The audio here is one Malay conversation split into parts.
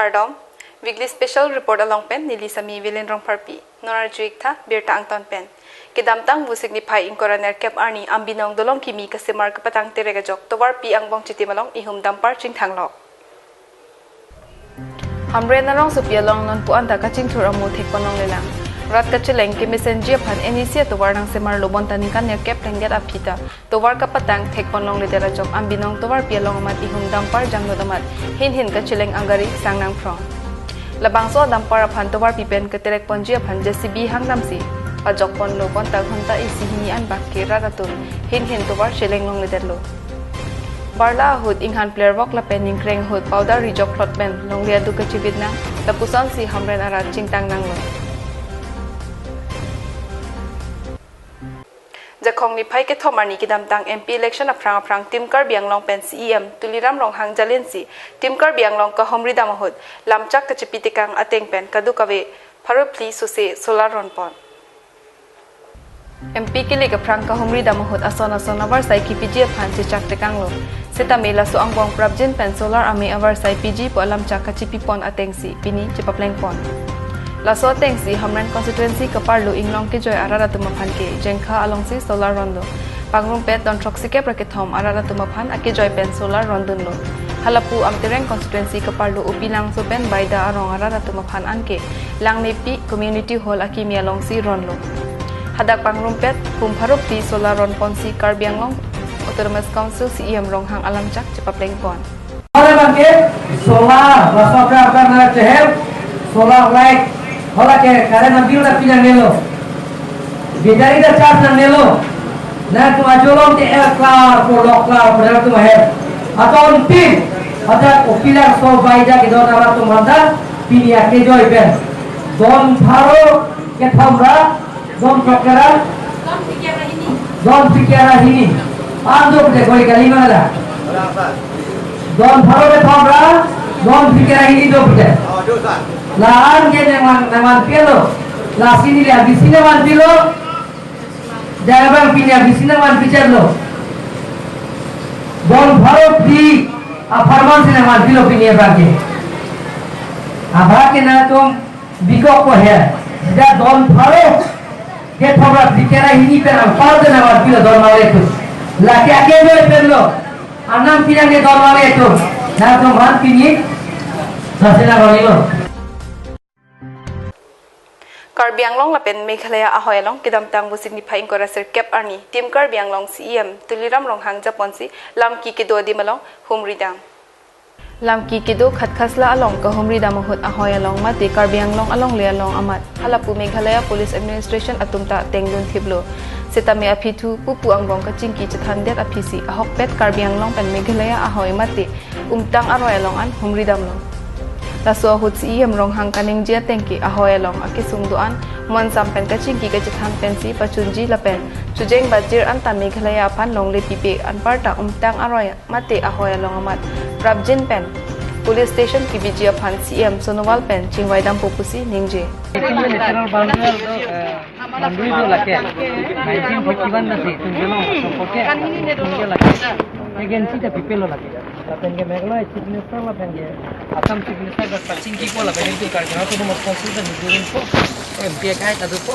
Nardom, weekly special report along pen nili sami villain rong parpi. Nonar juik tha birta angton pen. Kedamtang bu signify in coroner cap arni ambinong dolong kimi kasimar kapatang terega jok towar pi angbong chitimalong ihum dampar ching thanglok. Hamre narong supia long non pu anta kaching thur amu thek panong lelang. Rat kacheleng ke messenger phan enisia towar nang semar lobon taning kan ner cap tengget apita towar kapatang thek panong ledera jok ambinong towar pi long amat ihum dampar jangno damat hin kacheleng angari sangnang from. Labangso dampar phan towar pipen keterek ponjia phan JCB hangnamsi pajok pon lobon ta ghonta isi hinian bakira ratun hin towar cheleng long lederlo. Barla hud inghan player walk la pening kreng hud powder rijok plotben long lia du kachibit na lapusan si hamren arat chingtang nanglo. Jakong ni pai ke thomani kidamtang MP election aprang tim Karbi Anglong pen CEM tuliram rong hang jalensi tim Karbi Anglong ka homri damahud lamchak kachipitikang ateng pen kadukawe pharupli sose solar ronpon. MP kili ka prang ka homri damahud ason avar sai KPG phan si chak tekanglo seta mela so angbong prabjin pen solar ame avar sai PG po lamchak kachipipon atengsi pini chipapleng pon. Laso tengsi hamran constituency kaparlo inglong ke joy arara tumaphan ke jengkha alongsi solar rondo pangrung pet don troxi ke prakethom arara tumaphan ake joy pen solar rondun lo halapu amtereng constituency kaparlo upilang so pen baida arong arara tumaphan anke langnepi community hall akimi alongsi ronlo hadak pangrung pet humpharup di solar ron ponsi Karbi Anglong autonomous council CEM ronghang alamchak cepapleng pon ore bangke solar basokra karna chehel solar light hola ke karen ambil da pinang nelo bidari da charge na nelo na tu ajolong te el klar por lok klar padahal tu maher atau pin ada opilar so baida ke don ara tu manda pini ake joy ben don tharo ke thamra don chokera don pikera hini ando de koi gali mana don tharo ke thamra don pikera hini do pute laan ke naman pilo la sini le abisi naman pilo jangan pini abisi naman picerlo don bharo di aparman se naman pilo pini abake abake na tum bikok ko hai jida don bharo ke thora dikera hini per par de naman pilo don male tu la ke ake jo perlo anam pina ke don male tu na tum man pini sasena golilo Karbi Anglong lapen Meghalaya ahoy along kidamtang bu signify ko rasir cap arni tim Karbi Anglong CEM tuliram rong hang japonsi lamki ke do di malong humridam lamki ke do khatkhasla along ka humridam hut ahoy along mate Karbi Anglong along le along amat halapu Meghalaya police administration atumta tengdun thiblo setame aphitu pupu angbong ka chingki chathandet aphisi ahok pet Karbi Anglong pen Meghalaya ahoy mate umtang aroy along an humridam lo laso hut CEM rong hang kaning jia tengki ahoy along akisung duan mon sampen kaching ki kachan pensi pachunji lapen chujeng bajir anta Meghalaya pan long le pipe anparta umtang aroy mate ahoy along amat prabjin pen police station ki bijia pan CEM sonowal pen chingwai dam popusi ningje national boundary do lake 1951 nasi tunjelo sopoke tunjelo lake agency ta people lake lapen ke Meghalaya chief minister lapen ke Assam chief minister da paching ki ko lapen itu karjana tu nomor konsul dan durin ko MP kai ta du ko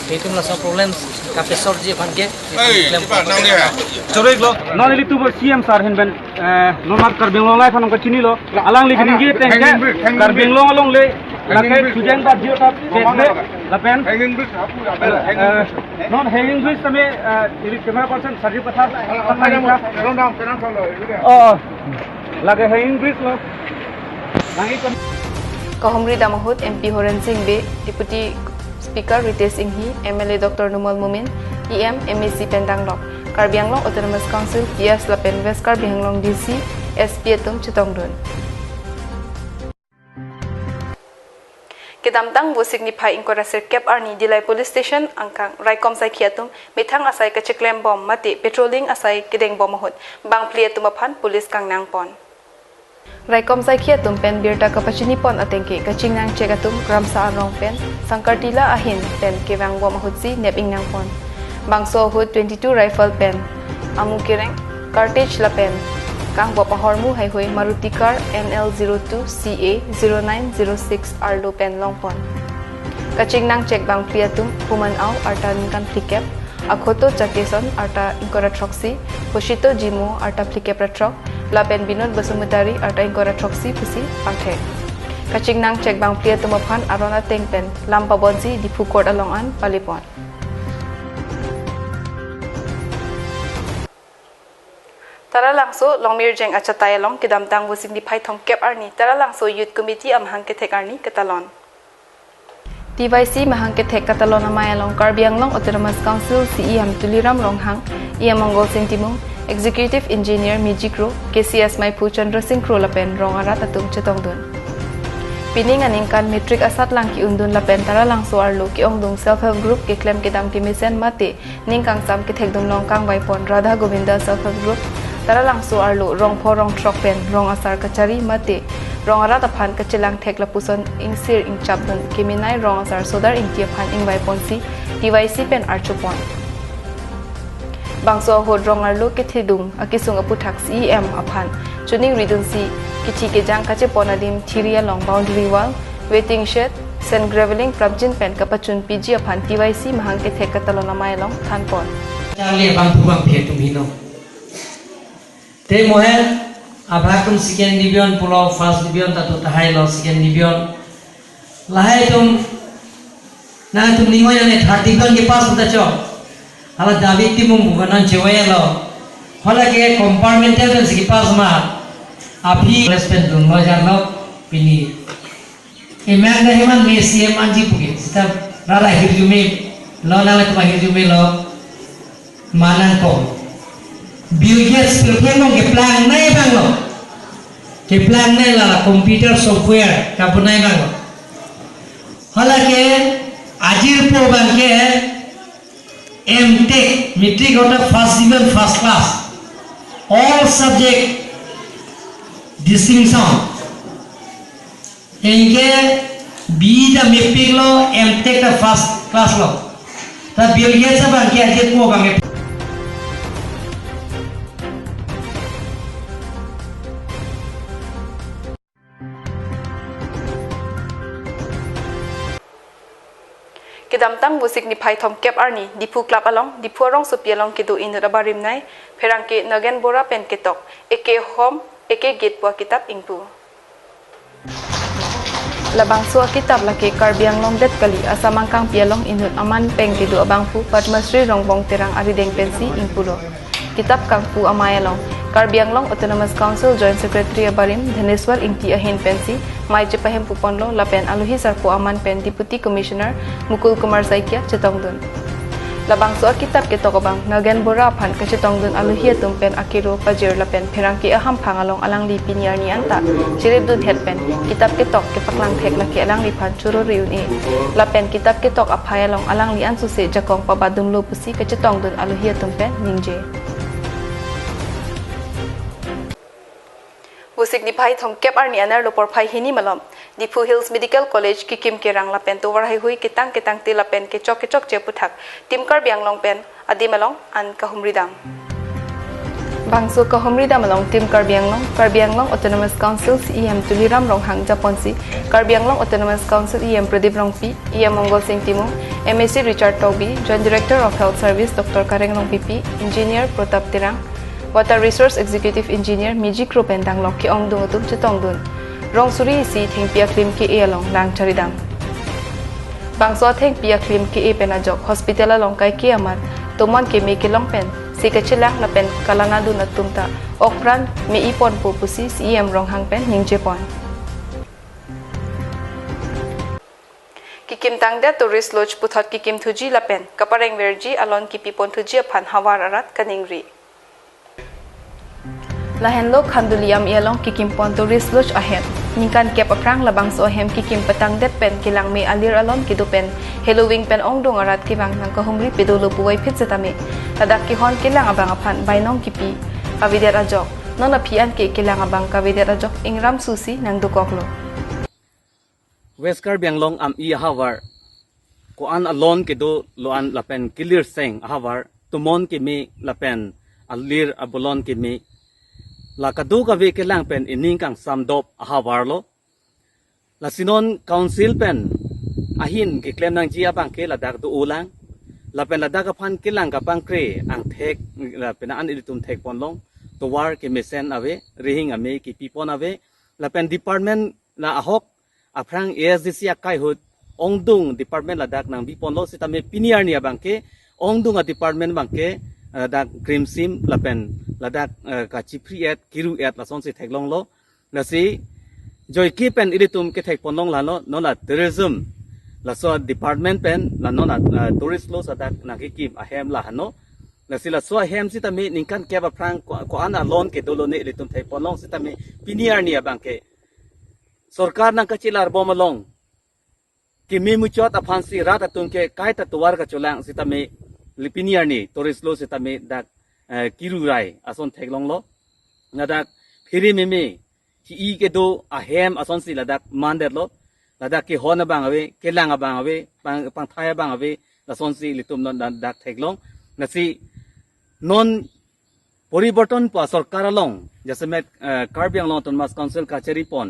itu la so problems ka pesor je pan ke chorek lo nali tu CM sar hen ben nomar Karbi Anglong lai phanong ka chini lo alang ligin ge tengke Karbi Anglong along le lakai sujeng ba dio ta petbe lapen non hanging bridge tame iri camera person sarji pathar oh lage hanging bridge lo langi Kahumri damahut MP Horen Singh be Deputy Speaker Ritesh Inghi MLA Dr. Numal Mumin EM MEC Pendanglok Karbi Anglong Autonomous Council PS Lapen West Karbi Anglong DC SP Atum Chitongdun Kedamtang bu signify ingko rasir cap arni dilai police station angkang raikom sai khiatum mithang asai ka cheklem bom mati patrolling asai kedeng bom hot bang plia tumaphan police kang nang pon raikom sai khiatum pen birta kapachini pon atengke kaching nang chegatum gramsa arong pen sangkartila ahin pen kewang bom hot si neping nang pon bangso hot 22 rifle pen amu kireng cartridge la pen kang bopahormu highway Maruti car NL02 CA 0906 Arlo pen longpon. Kaching nang cek bang pliatum human au arta ningkan plikep akhoto chakeson arta inkora troksi hoshito jimo arta plikep ratrok lapen binod basumutari arta inkora troksi pusi pangthek. Kaching nang cek bang pliatum aphan arona tengpen lampa bonzi di pukot alongan palipon. Tara langso longmir jeng achatay long kidamtang busing di pai thong kep arni tara langso youth committee amhang ke thek arni katalon. TYC mahang ke thek katalon amaya long Karbi Anglong Autonomous Council CEM Tuliram Ronghang EM Mongol Singtimung Executive Engineer Mijikro KCS Maipu Chandra Singh Kro lapen rongarat atung chetongdun. Pining aningkan metrik asat lang ki undun lapen tara langso arlo ki ongdung self-help group ke klem kidam ki misen mate ningkang sam ke thek dum long kang baipon Radha Govinda self-help group tara langso arlo rong pho rong trok pen rong asar kachari mate rong arat aphan kachilang thek lapuson ingsir ing chapdun kiminai rong asar sodar ing tiaphan ing baipon si TYC pen archupon bangso hod rong arlo ke thidung akisung aputhak CEM aphan chuning ridun si kichi ke jang kache ponadim thiria long boundary wall waiting shed sen graveling prabjin pen kapachun PG aphan TYC mahang ke thek katalona mai long thanpon Charlie bang pubang phe tumino te mohen abhakum second division pulau first division tatu tahai lo second division lahai tum na tum niwa ne third division ke pass hota cho hala david timung bukanan chewaya lo hala ke compartmental ke pass ma abhi respect dun lo jar lo pini e mag na himan me CM anji puge sita rara hirjume lo na le tuma hirjume lo manan ko Biujet spilkeng ke plan nai bang lo, ke plan nai la computer software kapunai bang lo. Hala ke ajir po bang ke M.Tech metric order first division first class, all subject distinction. Engke B da metric lo M.Tech da first class lo. Ta biujet sa bang ke ajir po bang ke Kidamtang busik ni pai thom kep arni dipu club along dipu rong supia long kidu in rabarim nai pherangke nagen bora pen ketok eke hom eke gate pua kitab ingpu labang suwa kitab lake Karbi Anglong det kali asamangkang pialong inut aman peng kidu abangpu Padmasri rongbong terang arideng pensi ingpulo kitab kangpu amayalong Karbi Anglong Autonomous Council Joint Secretary Abarim Dhaneswar Ingti Ahin Pensi Mai Jepahem Puponlo Lapen Aluhi Sarpo Aman Pen Deputy Commissioner Mukul Kumar Saikia Chetongdun Labang soa kitab ketokabang Nagen Bora Pan Kachetongdun Aluhi Tumpen Akiro Pajir Lapen Perangki Aham Pangalong Alang Li Pinyar Ni Anta Chiribdun Hetpen Kitab ketok Kepaklang Thek Laki Alang Li Pan Churo Riun E Lapen Kitab ketok Apayalong Alang Li Ansuse Jakong Pabadum Lo Pusi Kachetongdun Aluhi Tumpen Ningje Busik ni pai thong kep arni anar lopor pai hini malom Dipu Hills Medical College kikim kerang lapen to warai hui kitang ti lapen ke chok che puthak tim Karbi Anglong pen adi malong an kahumridam bangso kahumridam malong tim Karbi Anglong Autonomous Council EM Tuliram Ronghang Japonsi Karbi Anglong Autonomous Council EM Pradip Rongpi EM Mongol Singh Timung MSc Richard Toby Joint Director of Health Service Dr. Kareng Rongpipi Engineer Protap Tirang Water Resource Executive Engineer Mijikro Pendang Lok ki ong dung utum chetongdun Rong suri si theng pia klim ki e along lang charidam Bangso theng pia klim ki e penajok hospital along kai ki amat tomon ke me ki long pen si kachilang na pen kalana du na tumta okpran me ipon po pusi CM Ronghang pen ning Japon Kikim tangda tourist lodge puthot kikim thuji lapen kapareng verji alon ki pipon thuji aphan hawar arat kaningri Lahenlo khanduliam ialong kikim pon tourist lodge ahem ningkan kep aprang labang so ahem kikim patang det pen kilang me alir alon kidupen Halloween pen ong dong arat kibang nang kahumri pedolo puwai phit setame tadak ki hon kilang abang aphan bainong kipi kavidet ajok nona pian ke kilang abang kavidet ajok ingram susi nang dukoklo West Karbi Anglong am I hawar ko an alon ke do lo an lapen clear seng hawar tumon ke me lapen alir abolon ke me la kadu ka ve ke lang pen ining kang samdop ahawar lo la sinon council pen ahin ke claim nang ji abang ke la dak du ulang la pen la dak phan ke lang ka pang kre ang thek la pen an ilitum thek pon long to war ke mesen ave rehing ame ki pipon ave la pen department la ahok aprang ASDC akai hut ongdung department la dak nang bipon lo sitame piniar ni abang ke ongdung a department bang ke dak cream sim la pen la dak ka chipri et kiru et la son se thek long lo la si joy ki pen ilitum ke thek pon long la no no la tourism la so department pen la no na tourist lo sa dak na ki kim a hem la hano la sila so hem sitame ningkan ke ba prang ko ana loan ke dolo ne ilitum thek pon long sitame piniar ni abang ke सरकार नंग कचिलार बोमलोंग कि मी मुचोत अफांसी रात अतुम के काय तत्वार का चोलांग सिता में लिपिनियर नी टोरिस्ट लो सिता में दाक किरु राय असोन थेगलोंग लो नदाक फिरी में कि ई के दो अहेम असोन सी लदाक मानदेर लो लदाक के होन बांग अवे के लांग बांग अवे पांग थाया बांग अवे असोन सी लितुम नन दाक थेगलोंग नसी नॉन परिवर्तन पा सरकार लोंग जैसे मैं कार्बी आंगलोंग तोनमास काउंसिल का चेरीपोन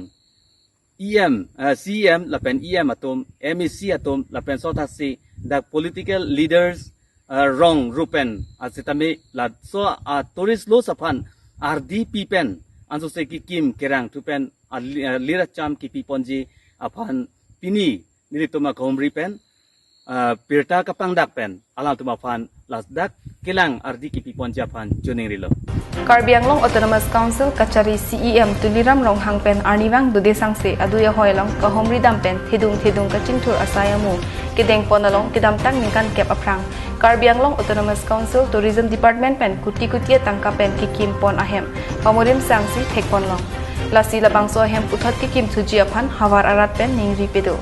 CM lapen EM atom MEC atom lapen sotasi dak political leaders wrong rupen asitame la so a tourist lo sapan RDP pen anso se ki kim kerang tupen lira cham ki piponji apan pini nilituma komri pen pirta kapang dak pen alam tuma fan las dak kelang RD ki piponji apan juning rilo Karbi Anglong Autonomous Council Kachari CEM Tuliram Long Hang Pen Arniwang Dude Sangse Aduya Hoylong Kahomri Dampen Thidung Kachintur Asayamu Kideng Ponalong Kidam Tang Ningkan Kep Aprang Karbi Anglong Autonomous Council Tourism Department Pen Kutia Tangka Pen Kikim Pon Ahem Pamurim Sangsi Thek Ponlong Lasi Labangso Ahem Puthot Kikim Tuji Apan Hawar Arat Pen Ningri Pedo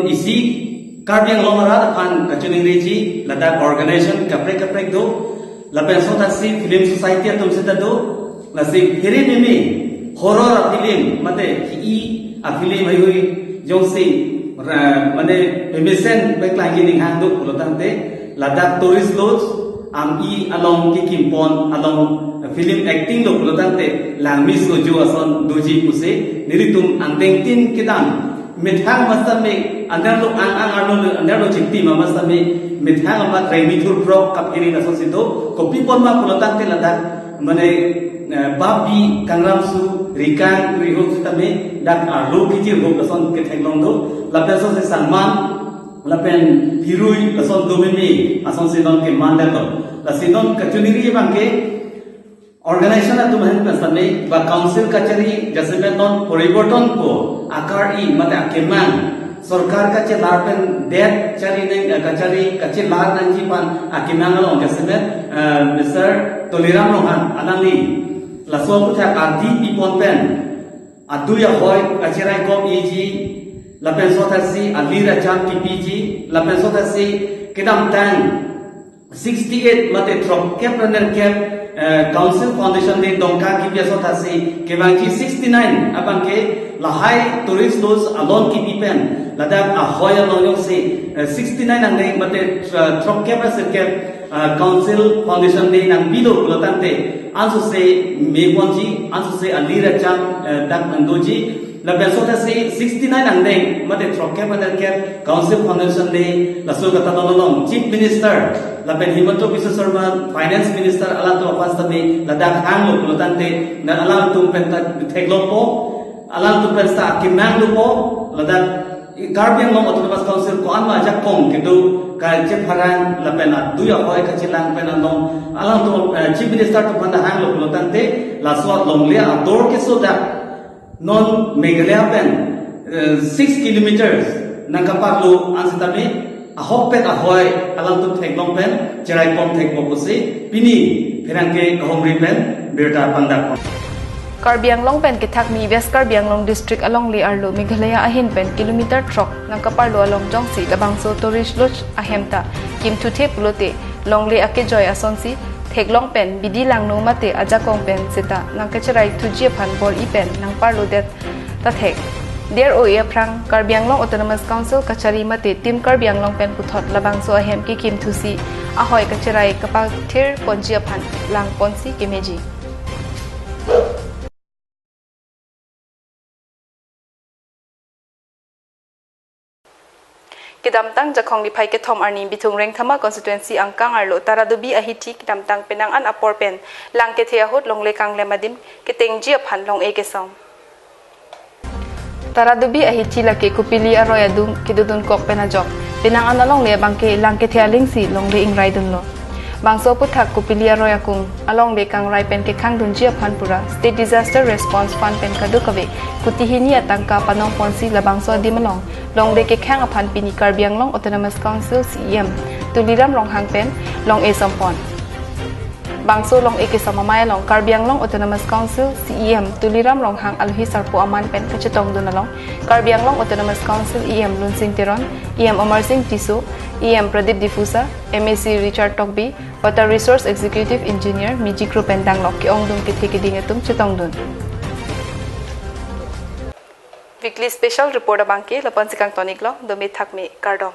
isi Karbi Anglong Arat Apan Kachuning Riji Ladak Organization Kaprek Do la pensota si film society atum seta do la si phiri mimi horror a film mate ki a film hai hui jong si mane emisen backline ni hang do lotante ladak tourist lodge am I along ki kimpon along film acting lo lotante lang mis go jo ason doji puse niritum andeng tin kidan mithang masame andar lo ang andar lo chikti ma masame mithang ama traimitur prok kap iri na sosido ko pipon ma pulotan te ladak mane babi kangram su rikang riho tame dak arlo kijir ho kason ke thenglong do lapen so se sanman lapen hirui kason domimi ason se don ke mandal do la sidon kachuniri bangke organization atu mahen pasame ba council kachari jasme non poriborton ko akar I mate akemang सरकार का चे लारपेन डेट चरी ने कचरी कचे लार नंजी पान आकिमांगल on jasme Mr. Toliram Rohan anali laso pucha adi ipon pen adu ya hoy kachirai kom iji lapen sotasi alira cham ki piji lapen sotasi kedam tang 68 mate trop cap runner cap council foundation de dongka ki biasa thasi kebangi 69 abang ke lahai tourist those alone ki pipen ladak a hoya long se 69 ang nei mate trop cap cap council foundation de nang bido lotante anso se megonji anso se alira cham dak nandoji la besota se 69 ang nei mate trop cap council foundation de la so kata nolong chief minister la ben himanto Biswa Sharma finance minister alam to pas tabe ladak hang lo lotante na alam tu penta theglong po alam tu pesta kimang lo po ladak Karbi Anglong Autonomous Council ko anma jak kong kedu ka che pharang la pena duya hoy ka chilang pena long alam to chief minister to panda hang lo lotante la swat long le ador ke so da non Meghalaya pen 6 kilometers nangkapaklo ansitame ahok pet ahoy alam tu theglong pen cherai pom thekmo pose pini pherangke kahomri pen berta pandak Karbi Anglong pen kithak mi West Karbi Anglong district along li arlo Meghalaya ahin pen kilometer truck nang kaparlo along jongsi labangso tourist lodge ahemta kim thuthe pulote longle ake joy asonsi theglong pen bidi langno mate ajakong pen seta nang kacharai thuji phan bor I pen nang parlo det ta thek der oya prang Karbi Anglong Autonomous Council kachari mate tim Karbi Anglong pen puthot labangso ahem ki kim thusi ahoy kacharai kapal thir ponjia phan lang ponsi kemeji kidam tang jakhong liphai ke thom arni bithung reng thama constituency angkang arlo taradubi ahiti kidam tang penang an apor pen lang ke thia hot long le kang le madim ke tengji aphan long e ke som taradubi ahiti la ke kupili aroya dung kidudun kok pena jok penang an long le bangke lang ke thia lingsi long le ing raidun lo bangso puthak kupili aroya kung along le kang rai pen ke khang dun ji aphan pura state disaster response fund pen kadu kawe kutihini atangka panong ponsi la bangso dimalong long le ke khang aphan pini Karbi Anglong autonomous council CEM tuliram long hang pen long e sampon bangso long e ke samamaya long Karbi Anglong autonomous council CEM tuliram long hang alhi sarpo aman pen kachetong dunalong Karbi Anglong autonomous council EM lunsing tiron EM Amar Singh Tiso EM Pradeep Difusa MAC Richard Tokbi water resource executive engineer Miji Group pendang lok ki ongdum ke theke dingetum chetong dun weekly special report abangke lapan sikang tonik lo domi thakme kardom